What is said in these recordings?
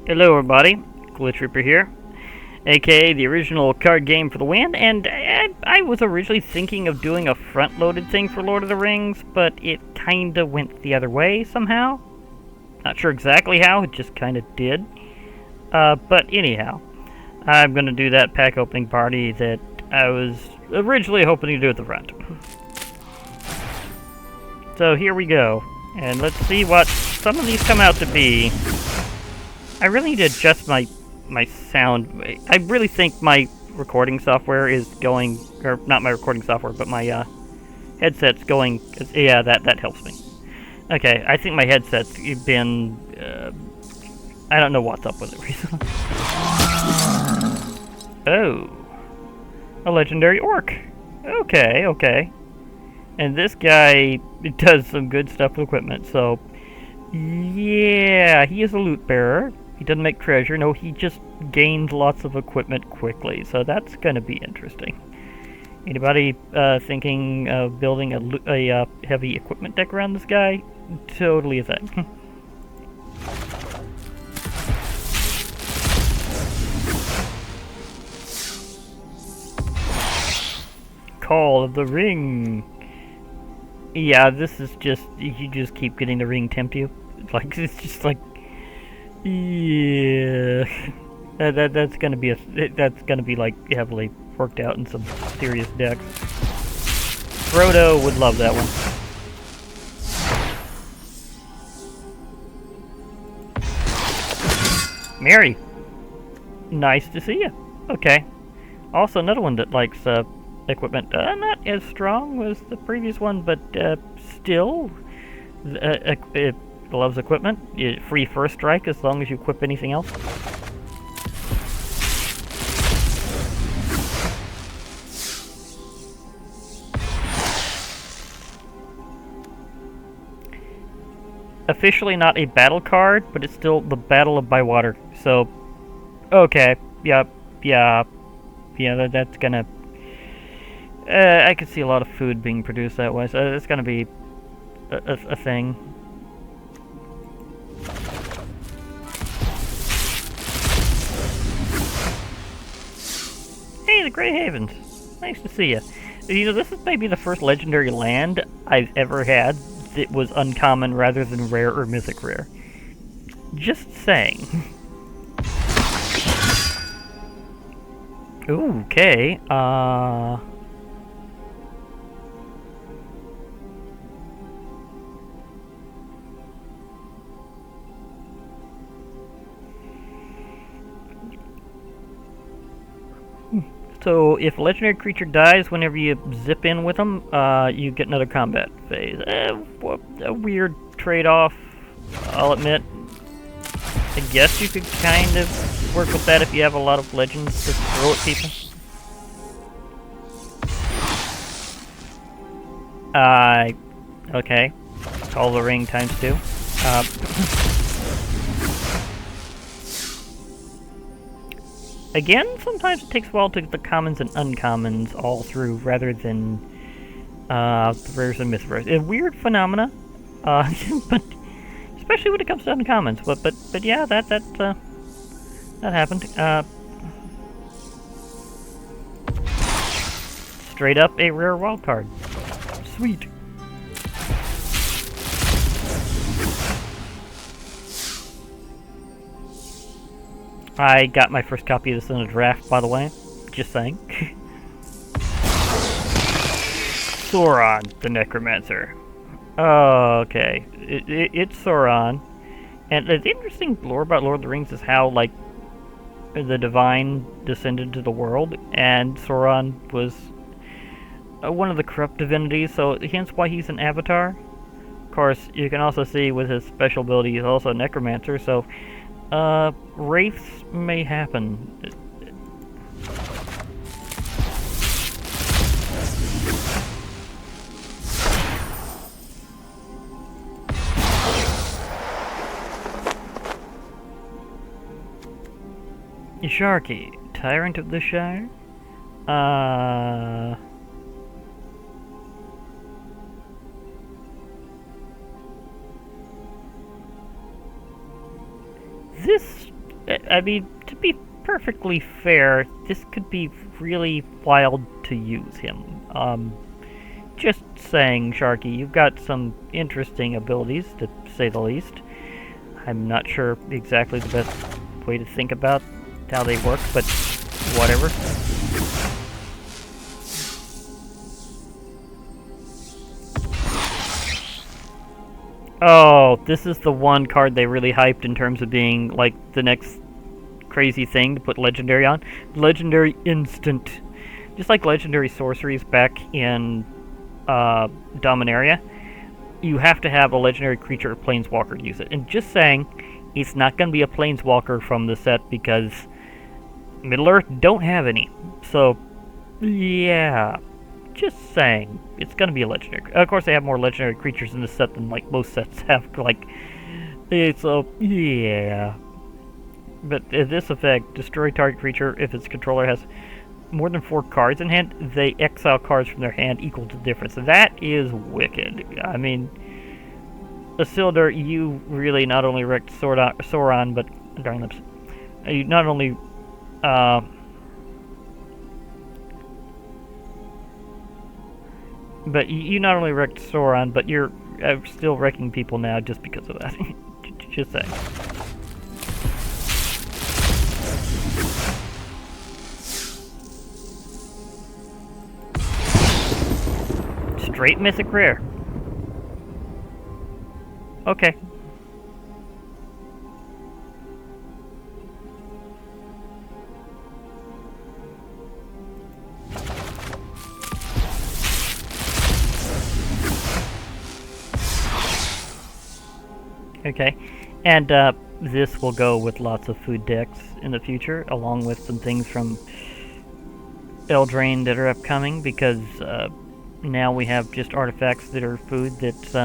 Hello everybody, Glitch Reaper here, aka the original card game for the win, and I was originally thinking of doing a front-loaded thing for Lord of the Rings, but it kinda went the other way somehow. Not sure exactly how, it just kinda did. But anyhow, I'm gonna do that pack opening party that I was originally hoping to do at the front. So here we go, and let's see what some of these come out to be. I really need to adjust my sound. I really think my recording software is going, or not my recording software, but my headset's going. Yeah, that helps me. Okay, I think my headset's been. I don't know what's up with it recently. Oh, a legendary orc. Okay. And this guy does some good stuff with equipment. So, yeah, he is a loot bearer. He doesn't make treasure. No, he just gains lots of equipment quickly. So that's going to be interesting. Anybody thinking of building a heavy equipment deck around this guy? Totally a thing. Call of the Ring. Yeah, this is just, you just keep getting the ring tempt you. It's just like, yeah, that's gonna be like heavily worked out in some serious decks. Frodo would love that one. Mary, nice to see you. Okay. Also, another one that likes equipment. Not as strong as the previous one, but still, it loves equipment. Free first strike as long as you equip anything else. Officially not a battle card, but it's still the Battle of Bywater. So, okay, yeah, that's gonna. I could see a lot of food being produced that way, so it's gonna be a thing. Hey, the Grey Havens. Nice to see you. You know, this is maybe the first legendary land I've ever had that was uncommon rather than rare or mythic rare. Just saying. Ooh, okay. So, if a legendary creature dies whenever you zip in with them, you get another combat phase. A weird trade-off, I'll admit. I guess you could kind of work with that if you have a lot of legends to throw at people. Okay. Call the ring times 2. Again, sometimes it takes a while to get the commons and uncommons all through, rather than the rares and myth rares. A weird phenomena, but especially when it comes to uncommons. But yeah, that happened. Straight up a rare wild card. Sweet. I got my first copy of this in a draft, by the way. Just saying. Sauron, the Necromancer. Okay. It's Sauron. And the interesting lore about Lord of the Rings is how, like, the divine descended to the world, and Sauron was one of the corrupt divinities, so hence why he's an avatar. Of course, you can also see with his special ability, he's also a Necromancer, so wraiths may happen. Sharky, Tyrant of the Shire? This I mean, to be perfectly fair, this could be really wild to use him. Just saying, Sharky, you've got some interesting abilities, to say the least. I'm not sure exactly the best way to think about how they work, but whatever. Oh, this is the one card they really hyped in terms of being, like, the next crazy thing to put Legendary on. Legendary Instant. Just like Legendary Sorceries back in Dominaria, you have to have a Legendary Creature or Planeswalker use it. And just saying, it's not going to be a Planeswalker from the set because Middle-earth don't have any. So, yeah. Just saying, it's gonna be a legendary. Of course, they have more legendary creatures in this set than like most sets have. Like, so yeah. But this effect, destroy target creature if its controller has more than 4 cards in hand. They exile cards from their hand equal to the difference. That is wicked. I mean, Isildur, you really not only wrecked Sauron, but darn lips. You not only But you not only wrecked Sauron, but you're still wrecking people now just because of that. Just saying. Straight mythic rare. Okay. Okay, and this will go with lots of food decks in the future, along with some things from Eldraine that are upcoming, because now we have just artifacts that are food that's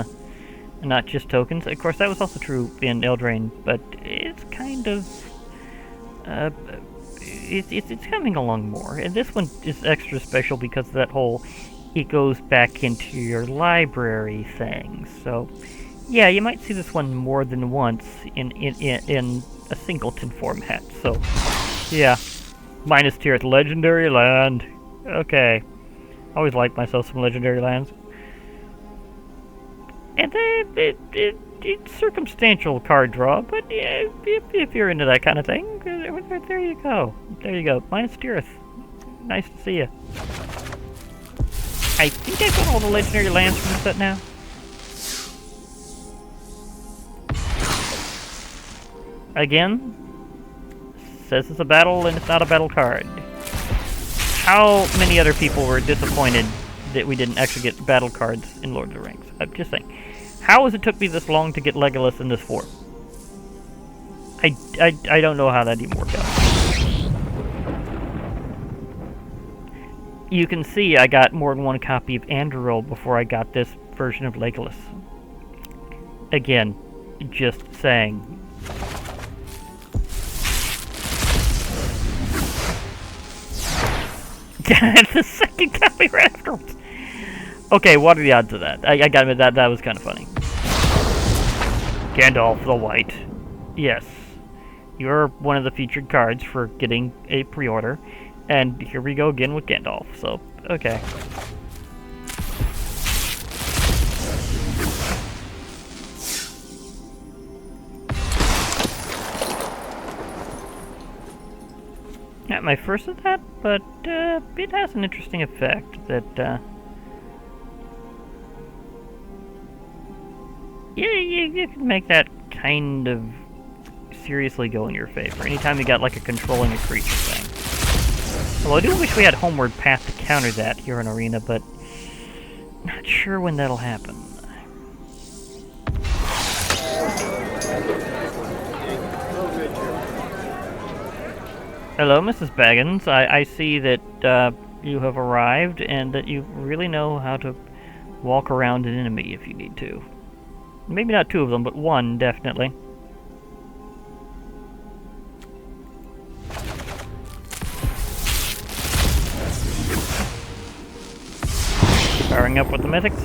not just tokens. Of course, that was also true in Eldraine, but it's kind of... it's coming along more. And this one is extra special because of that whole it goes back into your library thing, so... Yeah, you might see this one more than once in a singleton format, so... Yeah. Minus tier at Legendary Land. Okay. Always like myself some Legendary Lands. And it's circumstantial card draw, but yeah, if you're into that kind of thing, there you go. There you go. Minus Tirith. Nice to see you. I think I've got all the Legendary Lands from the set now. Again, says it's a battle and it's not a battle card. How many other people were disappointed that we didn't actually get battle cards in Lord of the Rings? I'm just saying. How has it took me this long to get Legolas in this form? I don't know how that even worked out. You can see I got more than one copy of Anduril before I got this version of Legolas. Again, just saying. The second copy right afterwards. Okay, what are the odds of that? I gotta admit that was kind of funny. Gandalf the White. Yes. You're one of the featured cards for getting a pre-order. And here we go again with Gandalf. So, okay. Not my first of that, but it has an interesting effect that you can make that kind of seriously go in your favor. Anytime you got like a controlling a creature thing. Although I do wish we had Homeward Path to counter that here in Arena, but not sure when that'll happen. Hello, Mrs. Baggins. I see that you have arrived and that you really know how to walk around an enemy if you need to. Maybe not 2 of them, but 1, definitely. Powering up with the mythics.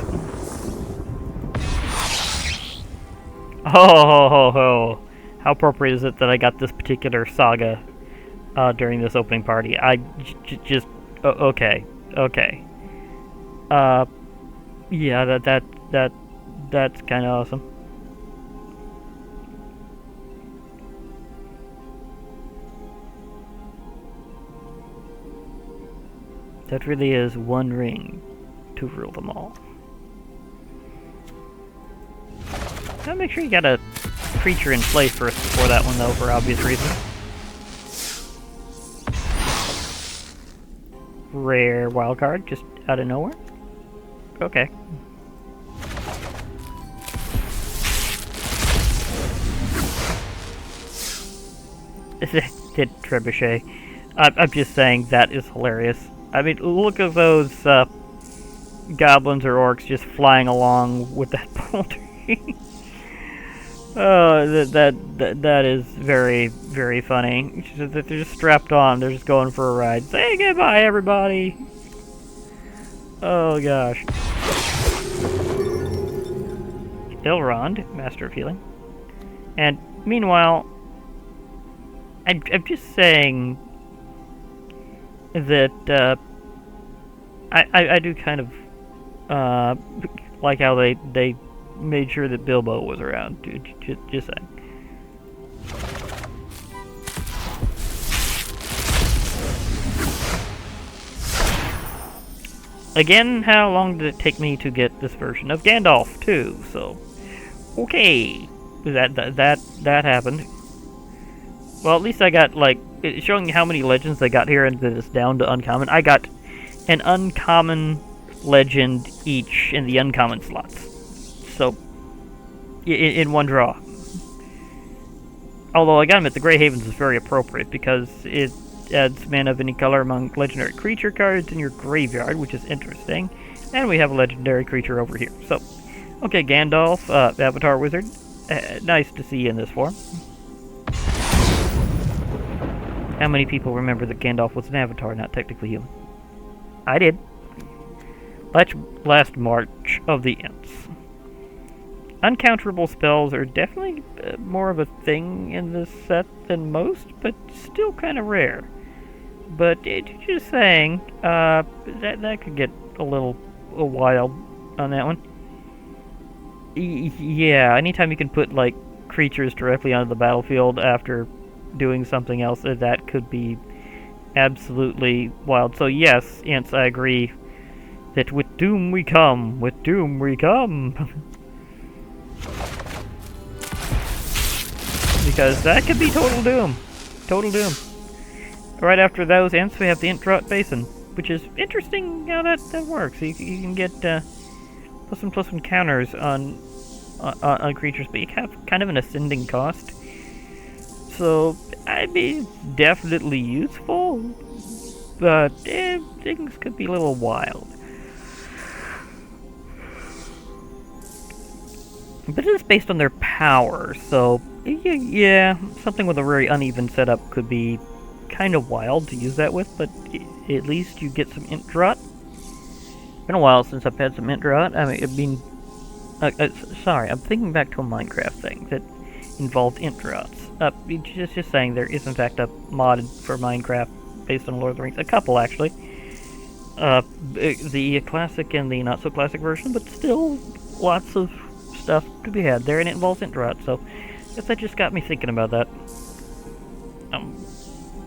Oh, ho, ho, ho. How appropriate is it that I got this particular saga during this opening party? Just okay, okay. Yeah, that's kind of awesome. That really is one ring to rule them all. Gotta make sure you got a creature in play first before that one, though, for obvious reasons. Rare wildcard, just out of nowhere. Okay. Did trebuchet. I'm just saying that is hilarious. I mean, look at those goblins or orcs just flying along with that boulder. Oh, that is very, very funny. They're just strapped on. They're just going for a ride. Say goodbye, everybody. Oh gosh. Elrond, Master of Healing. And meanwhile, I'm just saying that I do kind of like how they made sure that Bilbo was around. Just saying. Again, how long did it take me to get this version of Gandalf too? So, okay, that happened. Well, at least I got, like, it's showing how many legends they got here and that it's down to uncommon. I got an uncommon legend each in the uncommon slots. So, in one draw. Although, I gotta admit, the Grey Havens is very appropriate because it adds mana of any color among legendary creature cards in your graveyard, which is interesting. And we have a legendary creature over here. So, okay, Gandalf, Avatar Wizard. Nice to see you in this form. How many people remember that Gandalf was an avatar, not technically human? I did. Last March of the Imps. Uncounterable spells are definitely more of a thing in this set than most, but still kind of rare. But just saying, that could get a little wild on that one. Yeah, anytime you can put, like, creatures directly onto the battlefield after doing something else, that could be absolutely wild. So yes, Ants, I agree that with doom we come, with doom we come. Because that could be total doom. Total doom. Right after those Ants, we have the Introt Basin, which is interesting how that works. You can get +1/+1 counters on creatures, but you have kind of an ascending cost. So, I mean, definitely useful, but things could be a little wild. But it is based on their power, so yeah, something with a very uneven setup could be kind of wild to use that with, but at least you get some int drop. Been a while since I've had some int drop. I mean, sorry, I'm thinking back to a Minecraft thing that involved int drops. Just saying, there is in fact a mod for Minecraft based on Lord of the Rings. A couple, actually. The classic and the not-so-classic version, but still lots of stuff to be had there, and it involves int drop, so I guess that just got me thinking about that.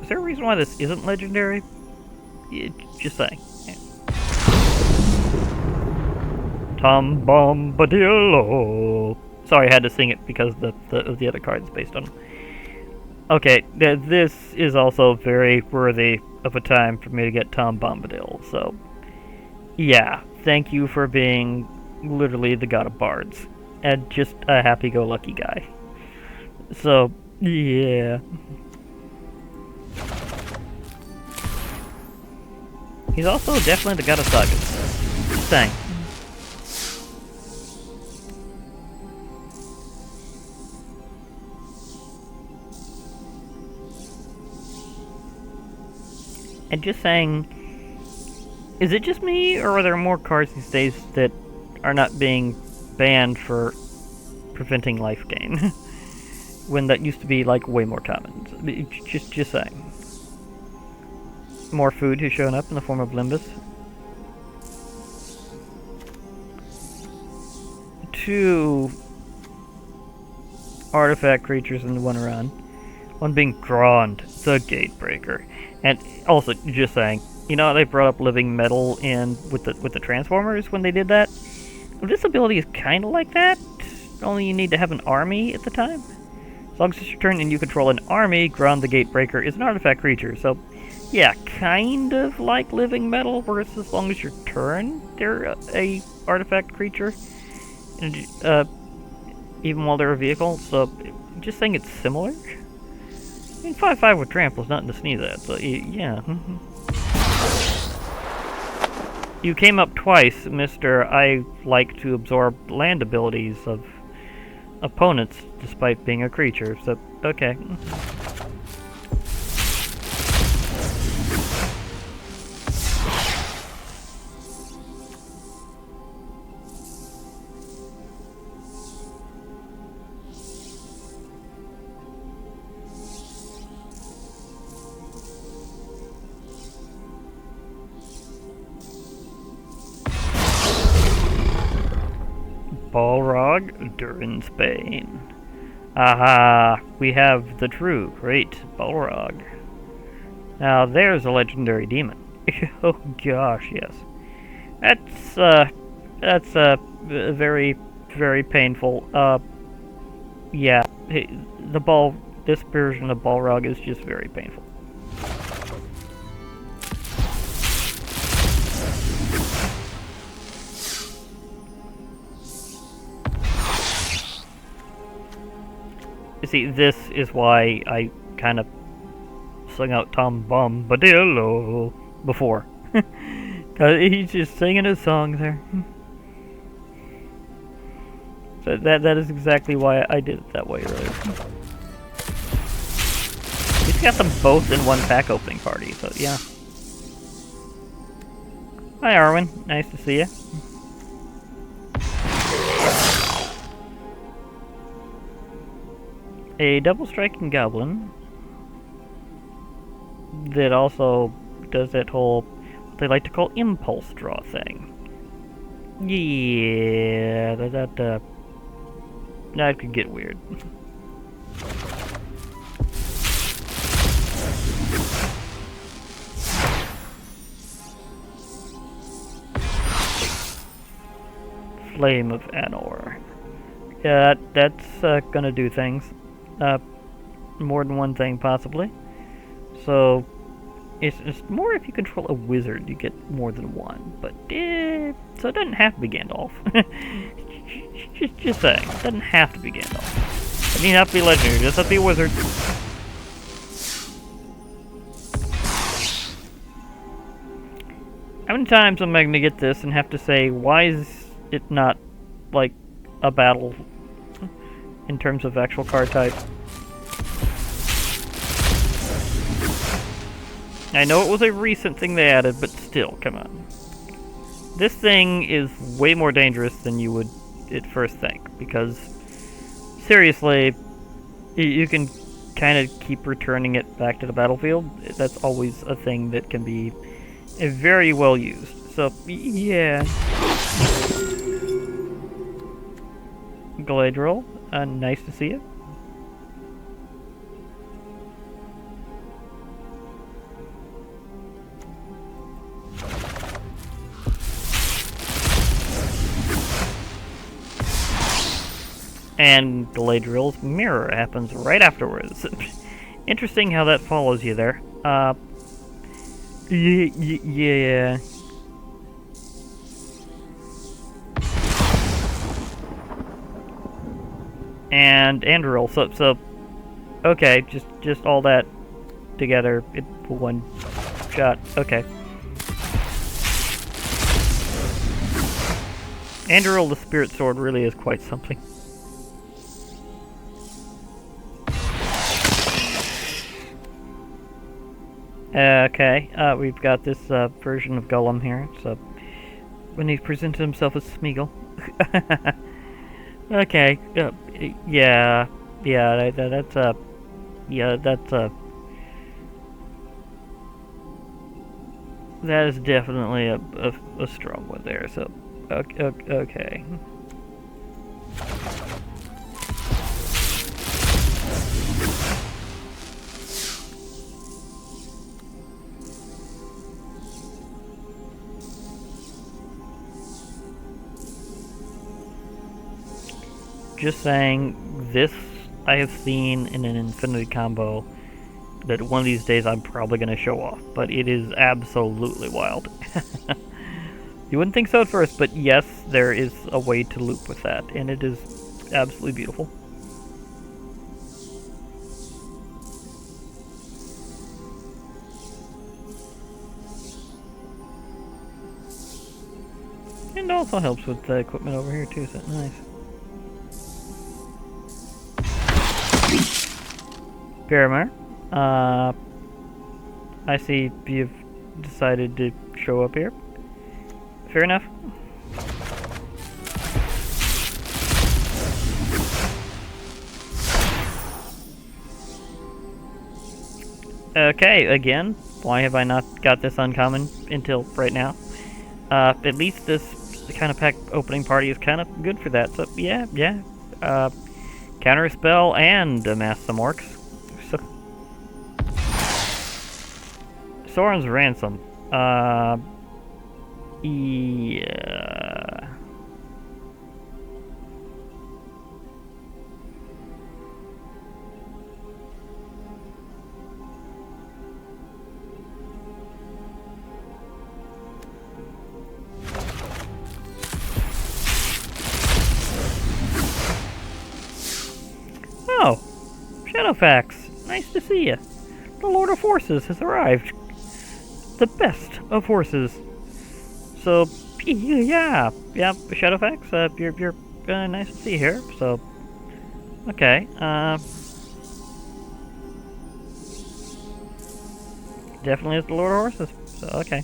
Is there a reason why this isn't legendary? Just saying. Yeah. Tom Bombadillo. Sorry, I had to sing it because of the other cards based on. Okay, this is also very worthy of a time for me to get Tom Bombadil. So, yeah, thank you for being literally the god of bards and just a happy-go-lucky guy. So, yeah. He's also definitely the god of sagas. Just saying. And just saying, is it just me, or are there more cards these days that are not being banned for preventing life gain? when that used to be like way more common. Just saying. More food has shown up in the form of Limbus. 2 artifact creatures in one run. One being Grond, the Gatebreaker. And also, just saying, you know how they brought up living metal in with the Transformers when they did that? Well, this ability is kind of like that, only you need to have an army at the time. As long as it's your turn and you control an army, Grond the Gatebreaker is an artifact creature, so yeah, kind of like living metal, whereas as long as your turn, they're a artifact creature. And, even while they're a vehicle, so just saying it's similar. I mean, 5/5 with trample is nothing to sneeze at, so yeah. You came up twice, Mr. I like to absorb land abilities of opponents despite being a creature, so okay. Balrog, Durin Spain. Aha, we have the true great Balrog. Now there's a legendary demon. Oh gosh, yes. That's very, very painful. Yeah, this version of Balrog is just very painful. You see, this is why I kind of sung out Tom Bombadillo before. Cause he's just singing his song there. So that is exactly why I did it that way earlier. He's got them both in one pack opening party, so yeah. Hi Arwen, nice to see you. A double striking goblin that also does that whole, what they like to call impulse draw thing. Yeah, that could get weird. Flame of Anor. Yeah, that's gonna do things. More than one thing, possibly. So, it's more if you control a wizard, you get more than one. But, so it doesn't have to be Gandalf. just saying, it doesn't have to be Gandalf. It need not to be legendary, just have to be a wizard. How many times am I going to get this and have to say, why is it not, like, a battle in terms of actual card type? I know it was a recent thing they added, but still, come on. This thing is way more dangerous than you would at first think, because seriously, you can kind of keep returning it back to the battlefield. That's always a thing that can be very well used. So, yeah. Galadriel, nice to see you. And Galadriel's mirror happens right afterwards. Interesting how that follows you there. Yeah. And Anduril, so okay, just all that together in one shot. Okay. Anduril the Spirit Sword really is quite something. Okay, we've got this version of Gollum here, so when he presented himself as Smeagol. Okay, yeah, Yeah, that's a... Yeah, that's a... That is definitely a strong one there, so... Okay. Just saying, this I have seen in an Infinity combo that one of these days I'm probably going to show off, but it is absolutely wild. You wouldn't think so at first, but yes, there is a way to loop with that, and it is absolutely beautiful. And also helps with the equipment over here too, so nice. Paramare, I see you've decided to show up here. Fair enough. Okay, again, why have I not got this uncommon until right now? At least this kind of pack opening party is kind of good for that, so yeah. Counter spell and amass some orcs. So, Soren's Ransom. Yeah. Oh, Shadowfax, nice to see you. The Lord of Forces has arrived. The best of horses. So, yeah, Shadowfax, you're nice to see you here. So, okay, definitely is the Lord of Horses. So, okay.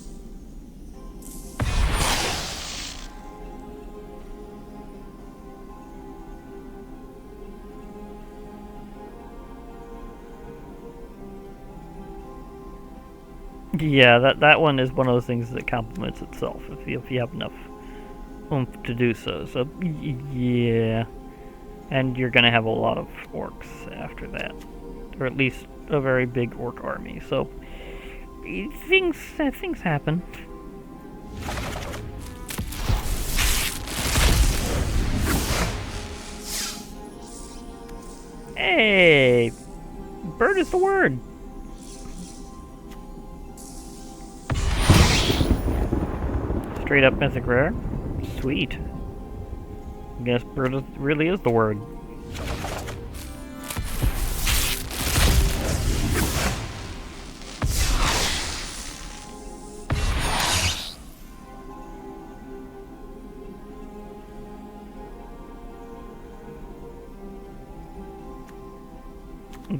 Yeah, that one is one of those things that complements itself if you have enough oomph to do so. So yeah, and you're gonna have a lot of orcs after that, or at least a very big orc army. So things happen. Hey, bird is the word. Straight up mythic rare. Sweet. I guess bird really is the word.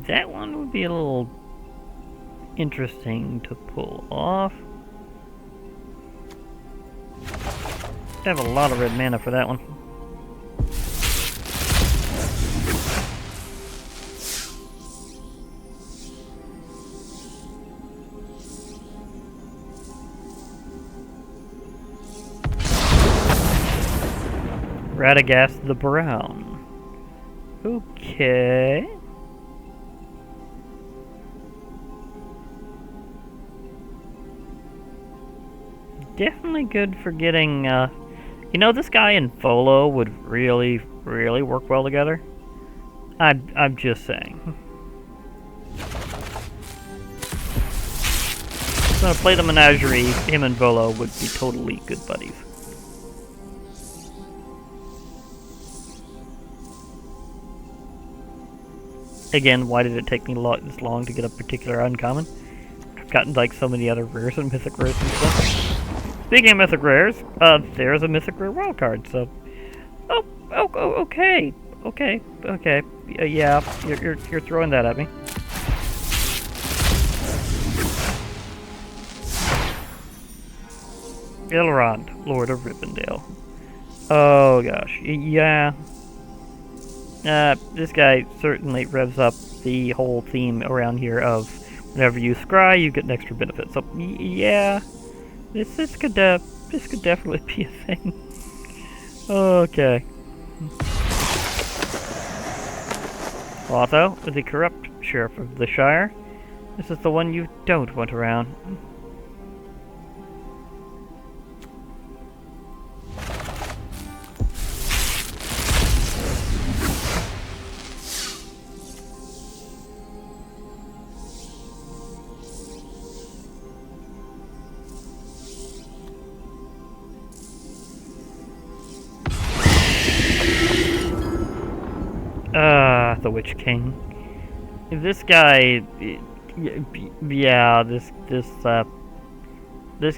That one would be a little interesting to pull off. I have a lot of red mana for that one. Radagast the Brown. Okay. Definitely good for getting, you know, this guy and Volo would really work well together. I'm just saying. So to play the menagerie, him and Volo would be totally good buddies. Again, why did it take me this long to get a particular uncommon? I've gotten like so many other rares and mythic rares and stuff. Speaking of mythic rares, there's a mythic rare wildcard, so... Okay. Yeah, you're throwing that at me. Elrond, Lord of Rivendell. Oh gosh, yeah. This guy certainly revs up the whole theme around here of whenever you scry, you get an extra benefit. So yeah, this could definitely be a thing. Okay. Otho, the corrupt sheriff of the Shire. This is the one you don't want around. The Witch King. This guy, yeah, this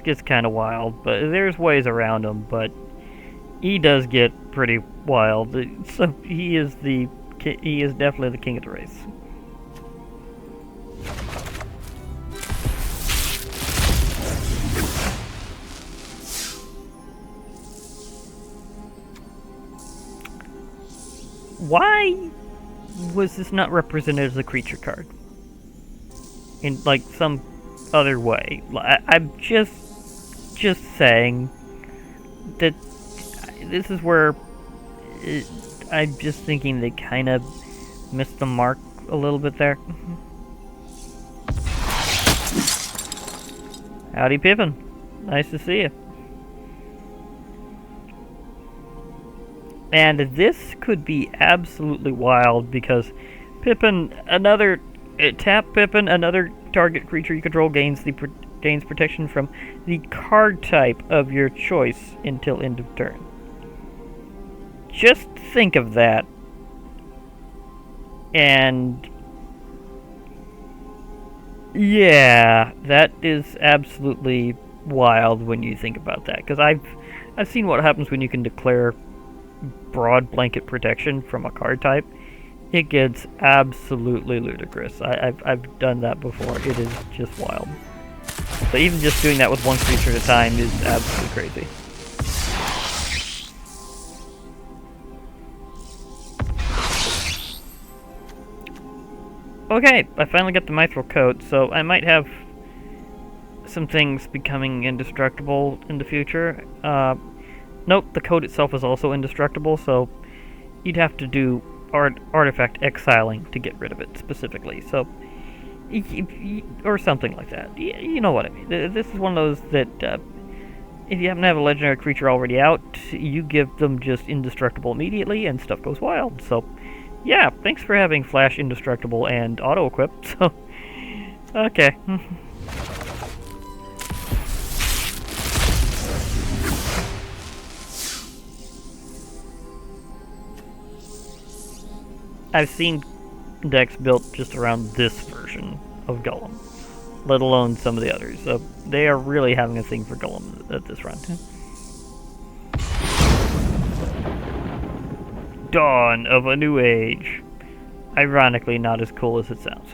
gets kind of wild, but there's ways around him. But he does get pretty wild. So he is definitely the king of the race. Why was this not represented as a creature card? In, like, some other way. I'm just saying that this is where I'm just thinking they kind of missed the mark a little bit there. Howdy, Pippin. Nice to see you. And this could be absolutely wild because Pippin, tap Pippin, another target creature you control gains protection from the card type of your choice until end of turn. Just think of that. And yeah, that is absolutely wild when you think about that. Because I've seen what happens when you can declare broad blanket protection from a card type. It gets absolutely ludicrous. I've done that before. It is just wild. So even just doing that with one creature at a time is absolutely crazy. Okay, I finally got the mithril coat, so I might have some things becoming indestructible in the future. Nope, the code itself is also indestructible, so you'd have to do artifact exiling to get rid of it specifically. So, or something like that. You know what I mean. This is one of those that if you happen to have a legendary creature already out, you give them just indestructible immediately, and stuff goes wild. So, yeah, thanks for having Flash indestructible and auto-equipped. So, okay. I've seen decks built just around this version of Golem, let alone some of the others. So they are really having a thing for Golem at this run. Dawn of a New Age. Ironically, not as cool as it sounds.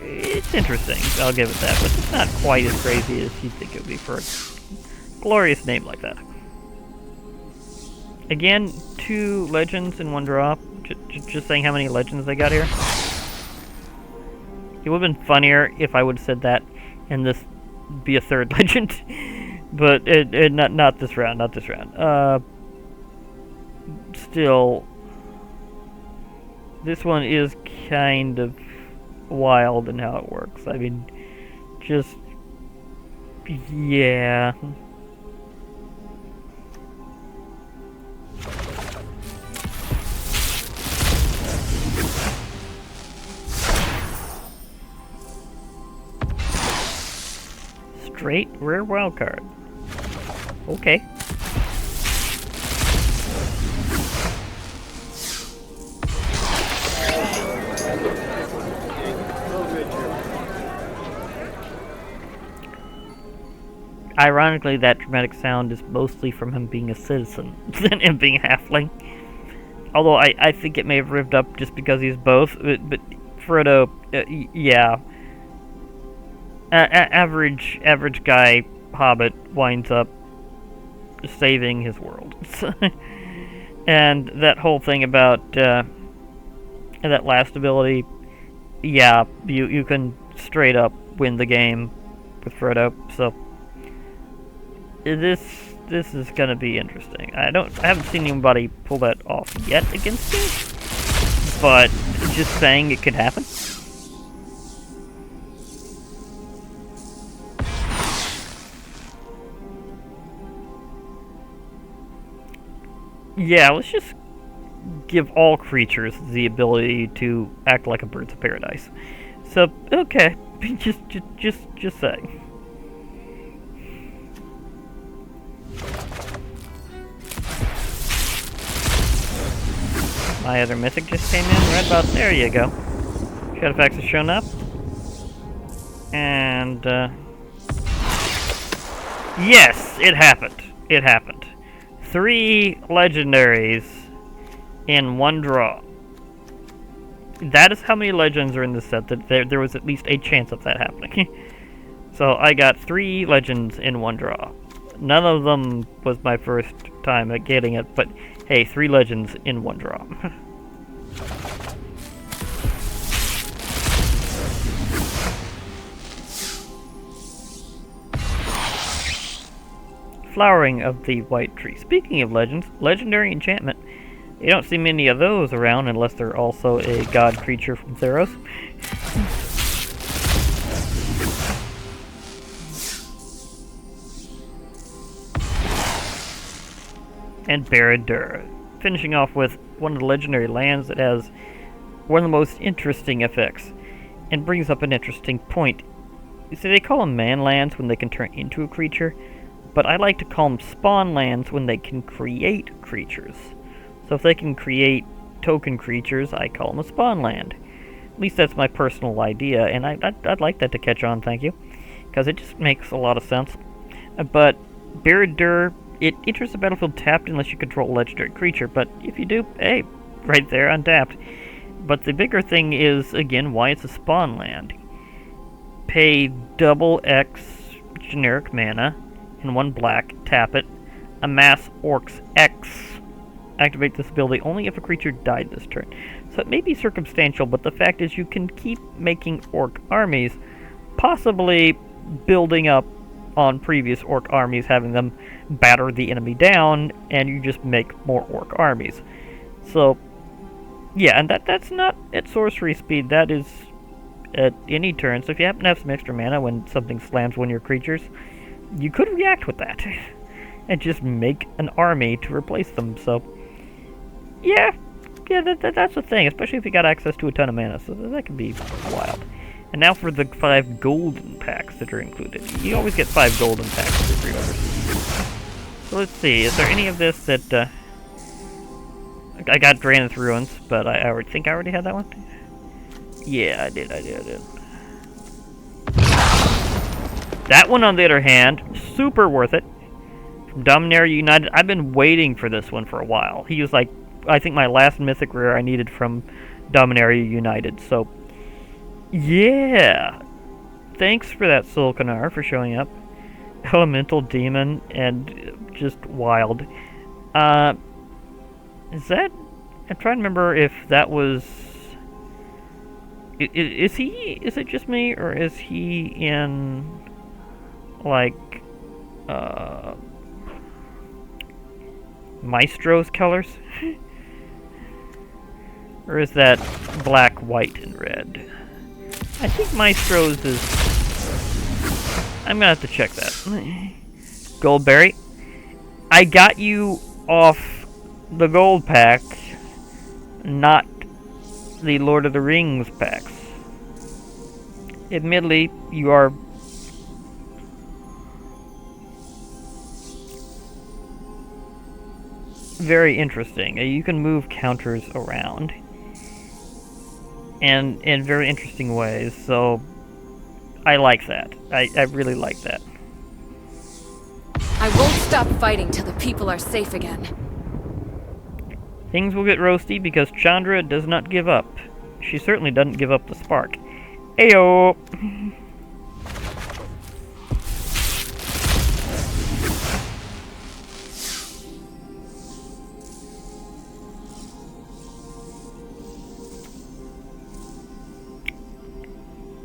It's interesting, I'll give it that, but it's not quite as crazy as you'd think it would be for a glorious name like that. Again, 2 legends in one drop. Just saying how many legends they got here. It would have been funnier if I would have said that and this be a 3rd legend. But not this round, not this round. Still, this one is kind of wild in how it works. I mean, just, yeah. Straight rare wildcard. Okay. Ironically, that dramatic sound is mostly from him being a citizen than him being a halfling. Although I think it may have rived up just because he's both. But Frodo, yeah. Average guy hobbit winds up saving his world. And that whole thing about that last ability, yeah, you can straight up win the game with Frodo. So this is gonna be interesting. I haven't seen anybody pull that off yet against me, but just saying it could happen. Yeah, let's just give all creatures the ability to act like a birds of paradise. So, okay, just saying. My other mythic just came in, right about there you go. Shadowfax has shown up. And, yes, it happened. It happened. 3 legendaries in one draw. That is how many legends are in this set, that there was at least a chance of that happening. So I got 3 legends in one draw. None of them was my first time at getting it, but hey, 3 legends in one draw. Flowering of the White Tree. Speaking of legends, legendary enchantment. You don't see many of those around unless they're also a god creature from Theros. And Barad-dûr. Finishing off with one of the legendary lands that has one of the most interesting effects and brings up an interesting point. You see, they call them man lands when they can turn into a creature, but I like to call them spawn lands when they can create creatures. So if they can create token creatures, I call them a spawn land. At least that's my personal idea, and I'd like that to catch on, thank you, because it just makes a lot of sense. But Barad-dûr, it enters the battlefield tapped unless you control a legendary creature, but if you do, hey, right there, untapped. But the bigger thing is, again, why it's a spawn land. Pay double X generic mana, and 1 black, tap it, amass Orcs X. Activate this ability only if a creature died this turn. So it may be circumstantial, but the fact is you can keep making Orc armies, possibly building up on previous Orc armies, having them batter the enemy down, and you just make more Orc armies. So, yeah, and that's not at sorcery speed, that is at any turn. So if you happen to have some extra mana when something slams one of your creatures, you could react with that, and just make an army to replace them, so... Yeah, that's the thing, especially if you got access to a ton of mana, so that can be wild. And now for the 5 golden packs that are included. You always get 5 golden packs for pre-orders. So let's see, is there any of this that, I got Drannith Ruins, but I think I already had that one? Yeah, I did. That one, on the other hand, super worth it. From Dominaria United, I've been waiting for this one for a while. He was like, I think my last mythic rare I needed from Dominaria United, so yeah. Thanks for that, Sulkanar, for showing up. Elemental Demon, and just wild. Is that... I'm trying to remember if that was... Is it just me, or is he in... like... Maestro's colors? Or is that black, white, and red? I think Maestro's is... I'm gonna have to check that. Goldberry. I got you off the gold pack, not the Lord of the Rings packs. Admittedly, you are... very interesting. You can move counters around. And in very interesting ways, so I like that. I really like that. I won't stop fighting till the people are safe again. Things will get roasty because Chandra does not give up. She certainly doesn't give up the spark. Ayo!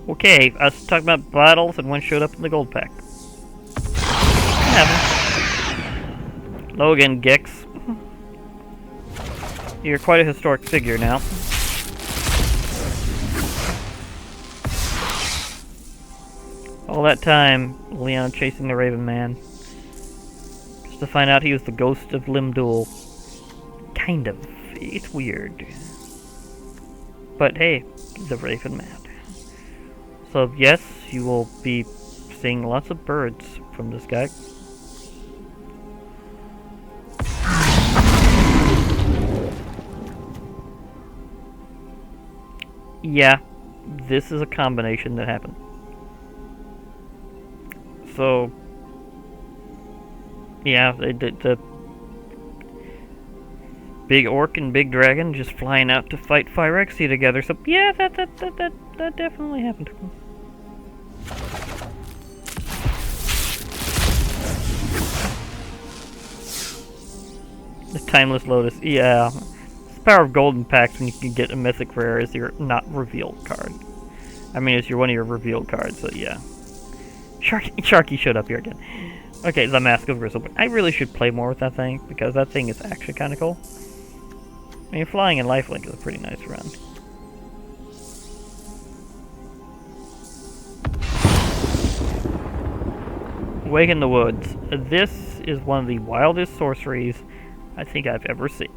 Okay, I was talking about battles and one showed up in the gold pack. Happen. Logan Gix. You're quite a historic figure now. All that time, Leon chasing the Raven Man. Just to find out he was the ghost of Limdul. Kind of. It's weird. But hey, the Raven Man. So yes, you will be seeing lots of birds from this guy. Yeah, this is a combination that happened. So, yeah, the big orc and big dragon just flying out to fight Phyrexia together. So yeah, that definitely happened. The Timeless Lotus, yeah. It's the power of golden packs when you can get a mythic rare as your not revealed card. I mean, it's one of your revealed cards, so yeah. Sharky showed up here again. Okay, the Mask of Grizzlebeard. I really should play more with that thing, because that thing is actually kind of cool. I mean, flying in lifelink is a pretty nice run. Wake in the Woods. This is one of the wildest sorceries I think I've ever seen.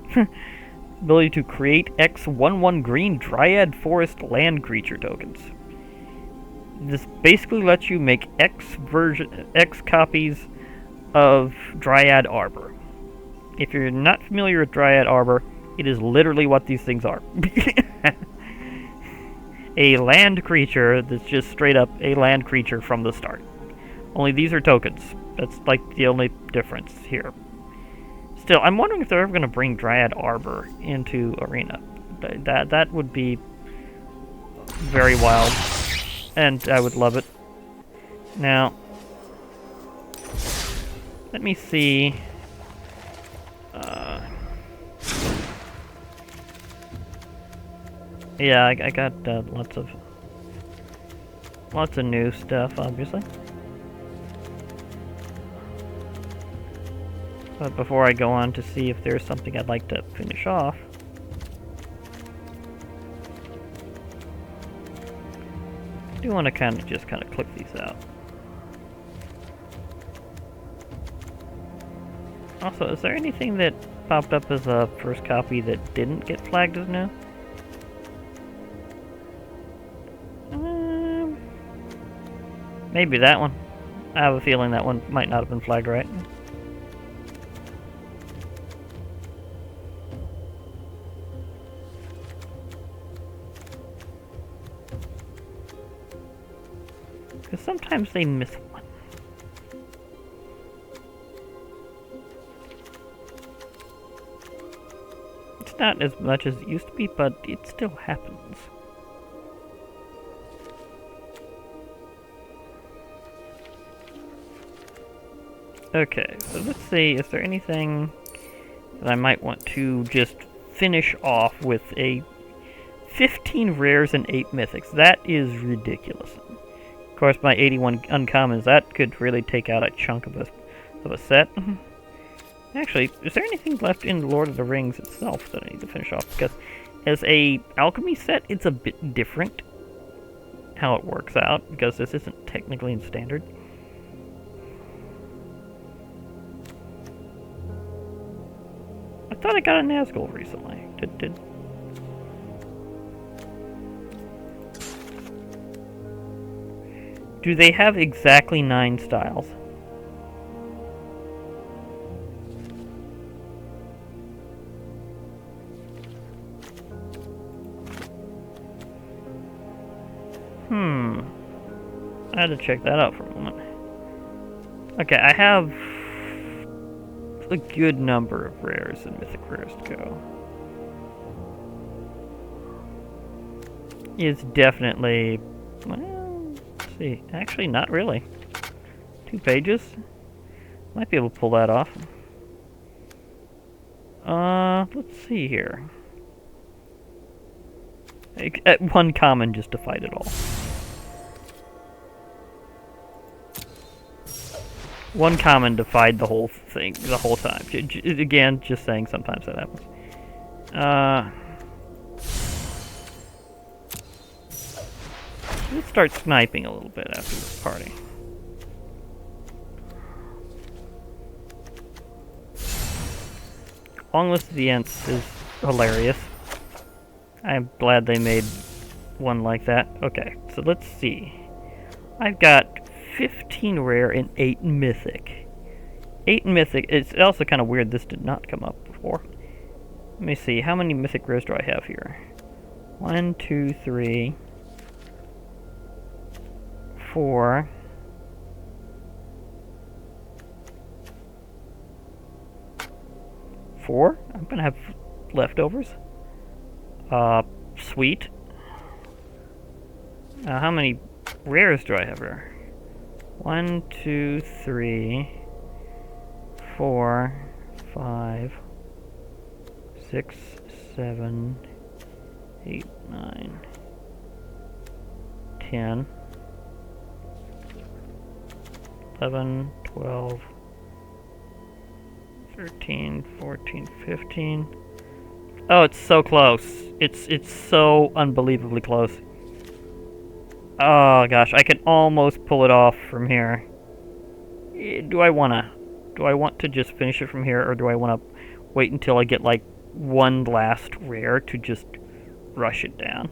Ability to create X 1/1 green Dryad Forest land creature tokens. This basically lets you make X copies of Dryad Arbor. If you're not familiar with Dryad Arbor, it is literally what these things are. A land creature that's just straight up a land creature from the start. Only these are tokens. That's like the only difference here. Still, I'm wondering if they're ever going to bring Dryad Arbor into Arena. That would be very wild. And I would love it. Now, let me see. Yeah, I got lots of new stuff, obviously. But before I go on to see if there's something I'd like to finish off, I do want to kind of click these out. Also, is there anything that popped up as a first copy that didn't get flagged as new? Maybe that one. I have a feeling that one might not have been flagged right. Because sometimes they miss one. It's not as much as it used to be, but it still happens. Okay, so let's see, is there anything that I might want to just finish off with a 15 rares and 8 mythics? That is ridiculous. Of course, my 81 uncommons, that could really take out a chunk of a set. Actually, is there anything left in Lord of the Rings itself that I need to finish off? Because as a alchemy set, it's a bit different how it works out, because this isn't technically in standard. I thought I got a Nazgul recently. Do they have exactly 9 styles? I had to check that out for a moment. Okay, I have a good number of rares and mythic rares to go. It's definitely, well, let's see, actually not really. 2 pages? Might be able to pull that off. Let's see here. At 1 common just to fight it all. One common defied the whole thing the whole time. Again, just saying, sometimes that happens. Let's start sniping a little bit after this party. Long list of the Ents is hilarious. I'm glad they made one like that. Okay, so let's see. I've got 15 rare and 8 mythic. 8 mythic. It's also kind of weird this did not come up before. Let me see. How many mythic rares do I have here? 1, 2, 3, 4. 4? I'm gonna have leftovers. Sweet. How many rares do I have here? 1, 2, 3, 4, 5, 6, 7, 8, 9, 10, 11, 12, 13, 14, 15. Oh, it's so close. It's so unbelievably close. Oh gosh, I can almost pull it off from here. Do I want to just finish it from here, or do I want to wait until I get like one last rare to just rush it down?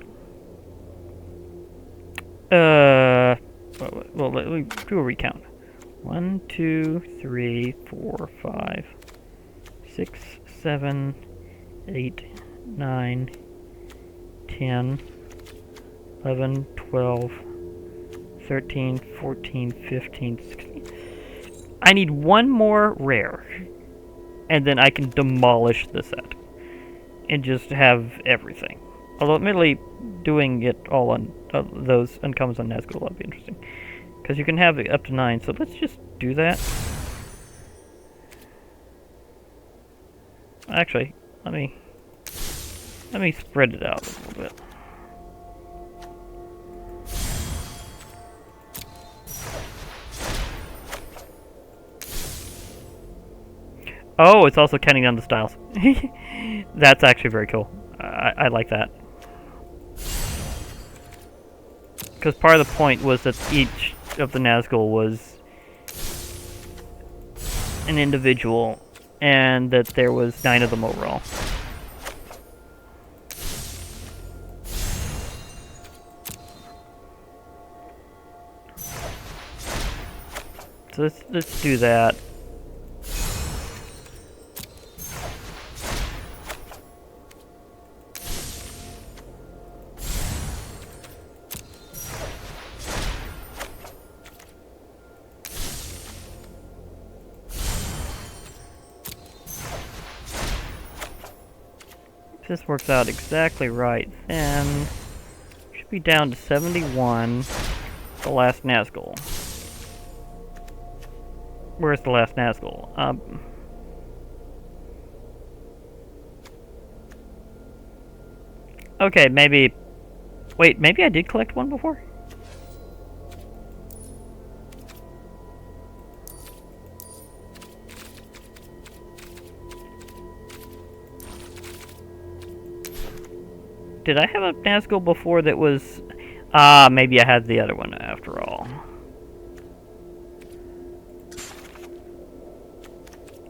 Well, let me do a recount. 1, 2, 3, 4, 5, 6, 7, 8, 9, 10, 11, 12, 13, 14, 15, 16. I need one more rare, and then I can demolish the set and just have everything. Although, admittedly, doing it all on those uncommons on Nazgul would be interesting, because you can have it up to 9. So let's just do that. Actually, let me spread it out a little bit. Oh, it's also counting down the styles. That's actually very cool. I like that. Because part of the point was that each of the Nazgul was an individual, and that there was 9 of them overall. So let's do that. If this works out exactly right, then should be down to 71. The last Nazgul. Where's the last Nazgul? Okay, maybe... Wait, maybe I did collect one before? Did I have a Nazgul before that was... maybe I had the other one after all.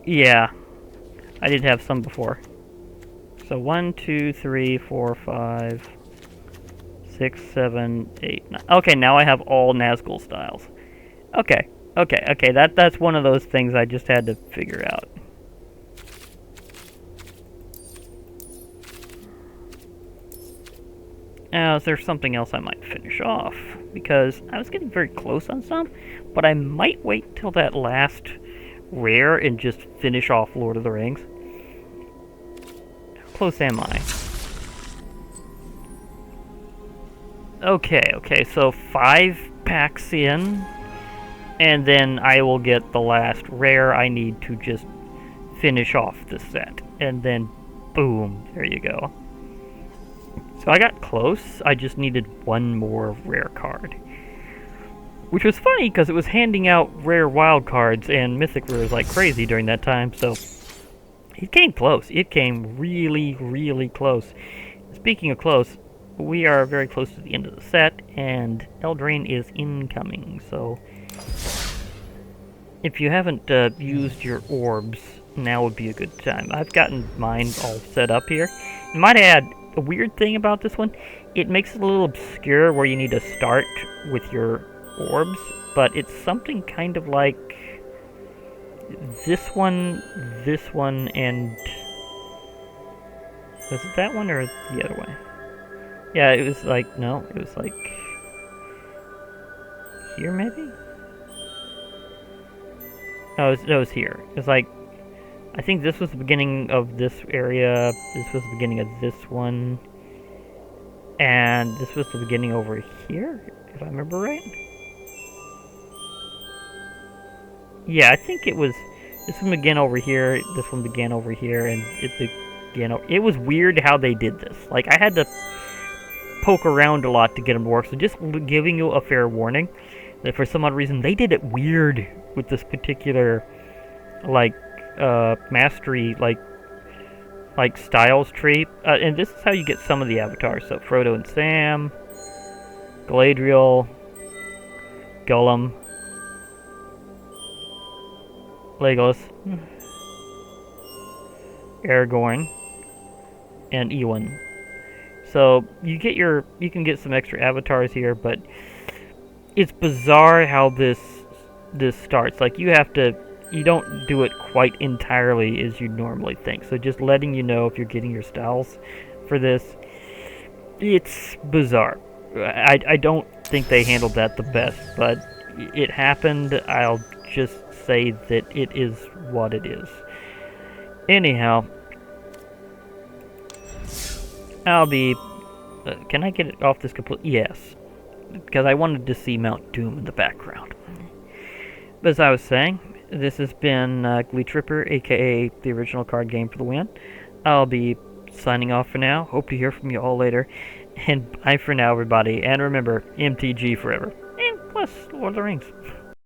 Yeah, I did have some before. So 1, 2, 3, 4, 5, 6, 7, 8, 9. Okay, now I have all Nazgul styles. Okay. That's one of those things I just had to figure out. Now, is there something else I might finish off? Because I was getting very close on some, but I might wait till that last rare and just finish off Lord of the Rings. How close am I? Okay, so 5 packs in, and then I will get the last rare I need to just finish off the set. And then, boom, there you go. So I got close, I just needed one more rare card. which was funny because it was handing out rare wild cards and mythic rares like crazy during that time, so it came close. It came really, really close. Speaking of close, we are very close to the end of the set, and Eldraine is incoming, so if you haven't used your orbs, now would be a good time. I've gotten mine all set up here. I might add, a weird thing about this one, it makes it a little obscure where you need to start with your orbs, but it's something kind of like this one, and was it that one or the other way? Yeah, it was like, no, it was like here maybe? No, it was here. It was like, I think this was the beginning of this area, this was the beginning of this one, and this was the beginning over here, if I remember right. Yeah, I think it was, this one began over here, this one began over here, and it began over, it was weird how they did this. Like, I had to poke around a lot to get them to work, so just giving you a fair warning that for some odd reason they did it weird with this particular, like, mastery, like styles tree. And this is how you get some of the avatars. So Frodo and Sam, Galadriel, Gollum, Legolas, Aragorn, and Eowyn. So you can get some extra avatars here, but it's bizarre how this starts. Like, you don't do it quite entirely as you normally think. So just letting you know if you're getting your styles for this, it's bizarre. I don't think they handled that the best, but it happened. I'll just say that it is what it is. Anyhow, I'll be... can I get it off this complete... Yes. Because I wanted to see Mount Doom in the background. But as I was saying, this has been Glee Tripper, aka the original card game for the win. I'll be signing off for now. Hope to hear from you all later. And bye for now, everybody. And remember, MTG forever. And plus, Lord of the Rings.